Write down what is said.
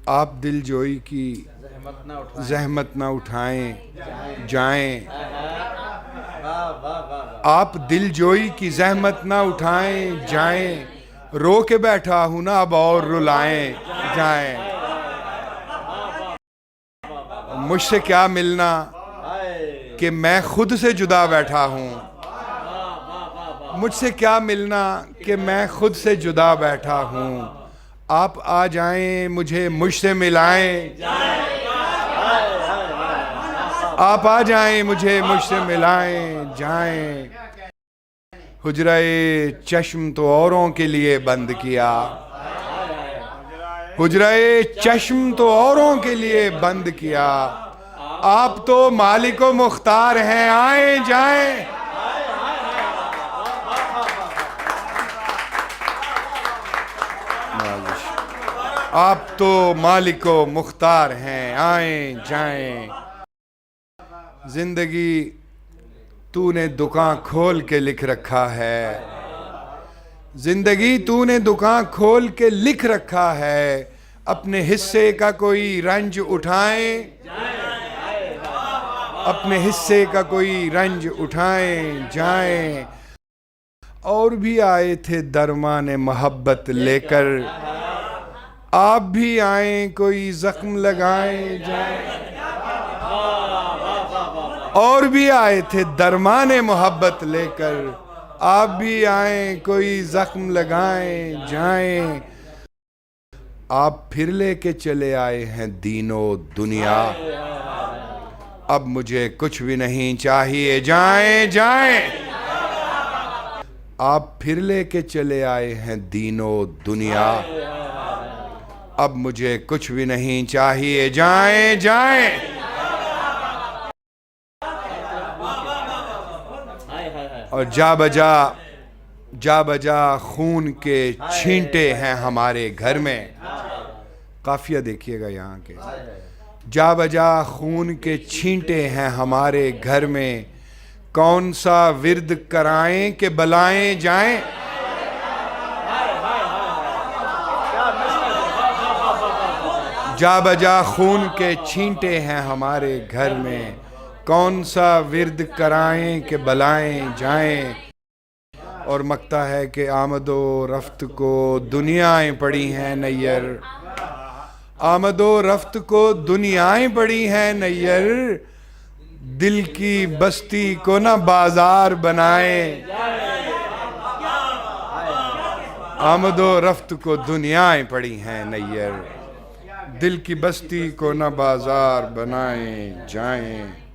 आप दिलजोई की जहमत ना उठाएं जाएं। आप दिलजोई की जहमत ना उठाएं जाएं। रो के बैठा हूं ना अब और रुलाएं जाएं। मुझसे क्या मिलना कि मैं खुद से जुदा बैठा हूं। मुझसे क्या मिलना कि मैं खुद से जुदा बैठा हूं। आप आ जाएं मुझे मुझसे मिलाएं। आप आ जाएं मुझे मुझसे मिलाएं जाएं। हुजराए चश्म तो औरों के लिए बंद किया। हुजराए चश्म तो औरों के लिए बंद किया। आप तो मालिको मुख्तार हैं आए जाएं। आप तो मालिको मुख्तार हैं आए जाएं। जिंदगी तूने दुकान खोल के लिख रखा है। जिंदगी तूने दुकान खोल के लिख रखा है। अपने हिस्से का कोई रंज उठाएं। अपने हिस्से का कोई रंज उठाएं जाएं। और भी आए थे दरमान मोहब्बत लेकर। आप भी आए कोई जख्म लगाएं जाएं। और भी आए थे दरमान मोहब्बत लेकर। आप भी आए कोई जख्म लगाएं जाएं। आप फिर लेके चले आए हैं दीनो दुनिया। अब मुझे कुछ भी नहीं चाहिए जाएं जाएं। आप फिर लेके चले आए हैं दीनो दुनिया। अब मुझे कुछ भी नहीं चाहिए जाएं जाएं। और जा बजा खून के छींटे हैं हमारे घर में। काफिया देखिएगा यहाँ के। जा बजा खून के छींटे हैं हमारे घर में। कौन सा विर्द कराएं कि बलाएं जाएं। जा बजा खून के छींटे हैं हमारे घर में। कौन सा विर्द कराएं कि बलाएं जाएं। और मकता है कि आमदो रफ्त को दुनियाएं पड़ी हैं नैयर। आमदो रफ्त को दुनियाएं पड़ी हैं नैयर। दिल की बस्ती को ना बाजार बनाएं। आमदो रफ्त को दुनियाएं पड़ी हैं नैयर। दिल की बस्ती को ना बाजार बनाएं जाएं।